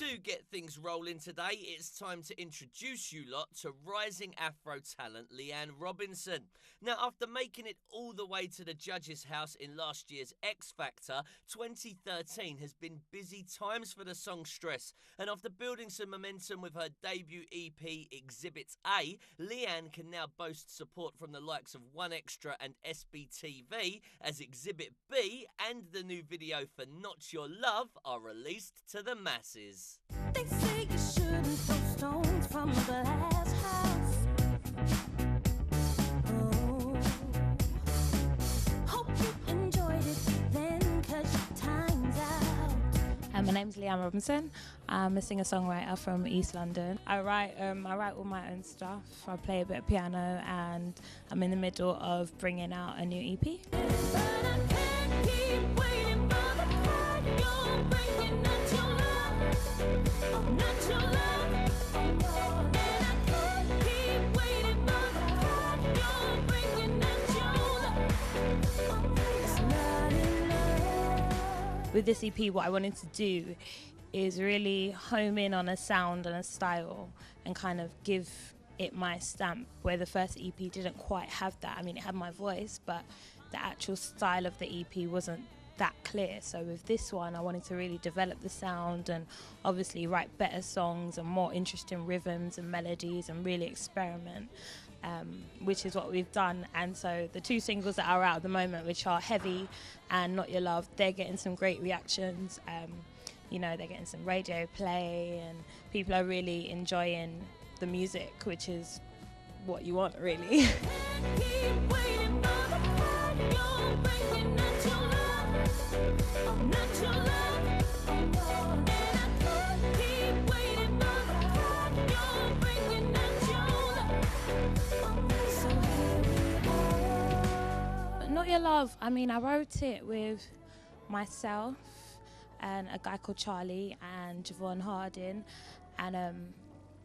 To get things rolling today, it's time to introduce you lot to rising Afro talent Leanne Robinson. Now, after making it all the way to the judges' house in last year's X Factor, 2013 has been busy times for the song Stress. And after building some momentum with her debut EP Exhibit A, Leanne can now boast support from the likes of 1Extra and SBTV as Exhibit B and the new video for Not Your Love are released to the masses. They say you shouldn't throw stones from a glass house. Oh, hope you enjoyed it then, 'cause your time's out. My name's Leanne Robinson. I'm a singer-songwriter from East London. I write all my own stuff. I play a bit of piano, and I'm in the middle of bringing out a new EP. But I can't keep waiting for the part you're bringing out your love. Oh, not your love. Oh, and I can't keep waiting for the part you're bringing out your love. Oh, it's not enough. With this EP, what I wanted to do is really home in on a sound and a style and kind of give it my stamp, where the first EP didn't quite have that. I mean, it had my voice, but the actual style of the EP wasn't that clear. So with this one, I wanted to really develop the sound and obviously write better songs and more interesting rhythms and melodies and really experiment, which is what we've done. And so the two singles that are out at the moment, which are Heavy and Not Your Love, they're getting some great reactions. You know, they're getting some radio play and people are really enjoying the music, which is what you want, really. Not Your Love, I mean, I wrote it with myself and a guy called Charlie and Javon Hardin, and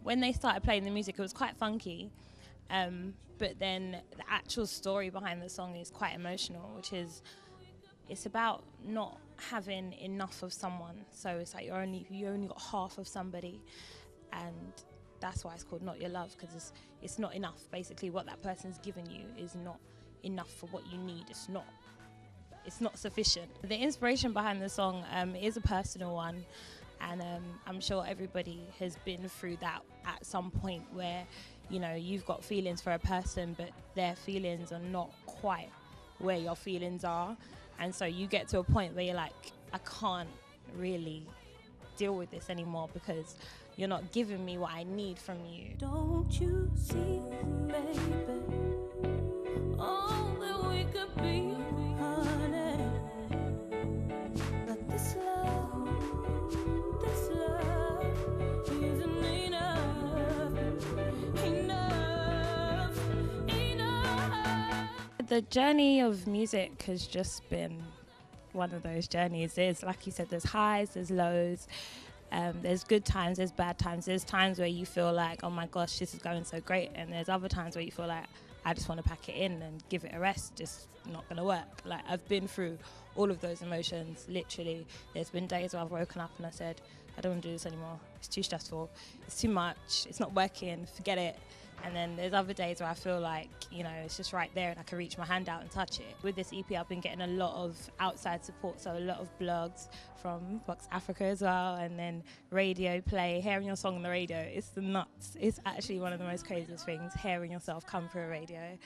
when they started playing the music, it was quite funky, but then the actual story behind the song is quite emotional, which is, it's about not having enough of someone. So it's like you only got half of somebody, and that's why it's called Not Your Love, because it's not enough. Basically, what that person's given you is not enough for what you need. It's not sufficient. The inspiration behind the song is a personal one, and I'm sure everybody has been through that at some point, where, you know, you've got feelings for a person, but their feelings are not quite where your feelings are, and so you get to a point where you're like, I can't really deal with this anymore because you're not giving me what I need from you. Don't you see, baby, all that we could be, honey, but this love isn't enough. The journey of music has just been one of those journeys. There's, like you said, there's highs, there's lows, there's good times, there's bad times. There's times where you feel like, oh my gosh, this is going so great, and there's other times where you feel like, I just want to pack it in and give it a rest, just not going to work. Like, I've been through all of those emotions, literally. There's been days where I've woken up and I said, I don't want to do this anymore. It's too stressful. It's too much. It's not working. Forget it. And then there's other days where I feel like, you know, it's just right there and I can reach my hand out and touch it. With this EP, I've been getting a lot of outside support, so a lot of blogs from Voxafrica as well, and then radio play, hearing your song on the radio. It's the nuts. It's actually one of the most craziest things, hearing yourself come through a radio.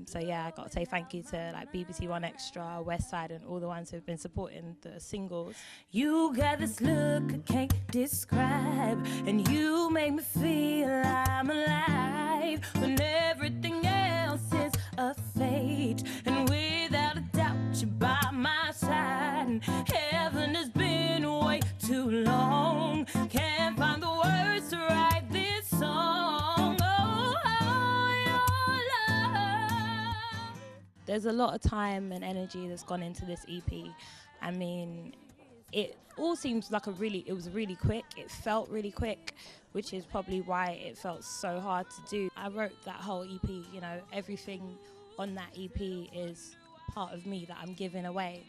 So yeah, I got to say thank you to like BBC 1Extra, Westside, and all the ones who've been supporting the singles. You got this look I can't describe, and you make me feel I'm alive when everything else is a fate. And without a doubt, you're by my side. And heaven has been way too long. Can't find the words to write this song. There's a lot of time and energy that's gone into this EP. I mean, it all seems like it was really quick. It felt really quick, which is probably why it felt so hard to do. I wrote that whole EP, you know, everything on that EP is part of me that I'm giving away.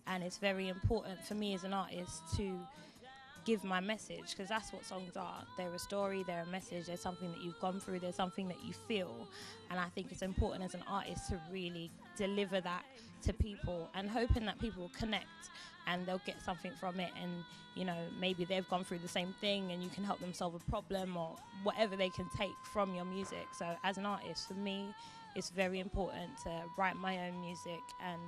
And it's very important for me as an artist to give my message, because that's what songs are. They're a story, they're a message, there's something that you've gone through, there's something that you feel, and I think it's important as an artist to really deliver that to people, and hoping that people will connect and they'll get something from it, and you know, maybe they've gone through the same thing and you can help them solve a problem, or whatever they can take from your music. So as an artist, for me, it's very important to write my own music and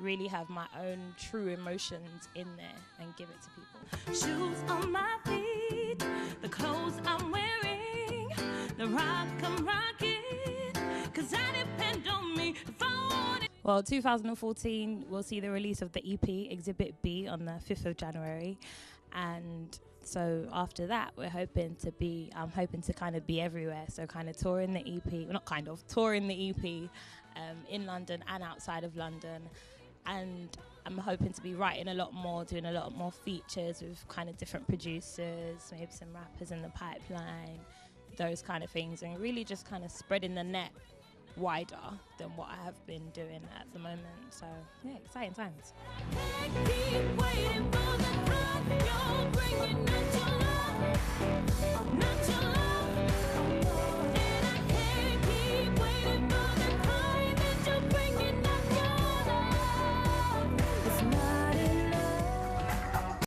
really have my own true emotions in there and give it to people. Shoes on my feet, the clothes I'm wearing, the rock I'm rocking, 'cause I depend on me if I want it. Well, 2014, we'll see the release of the EP, Exhibit B, on the 5th of January. And so after that, I'm hoping to kind of be everywhere. So kind of touring the EP, well, not kind of, touring the EP in London and outside of London. And I'm hoping to be writing a lot more, doing a lot more features with kind of different producers, maybe some rappers in the pipeline, those kind of things, and really just kind of spreading the net wider than what I have been doing at the moment. So yeah, exciting times. Keep waiting for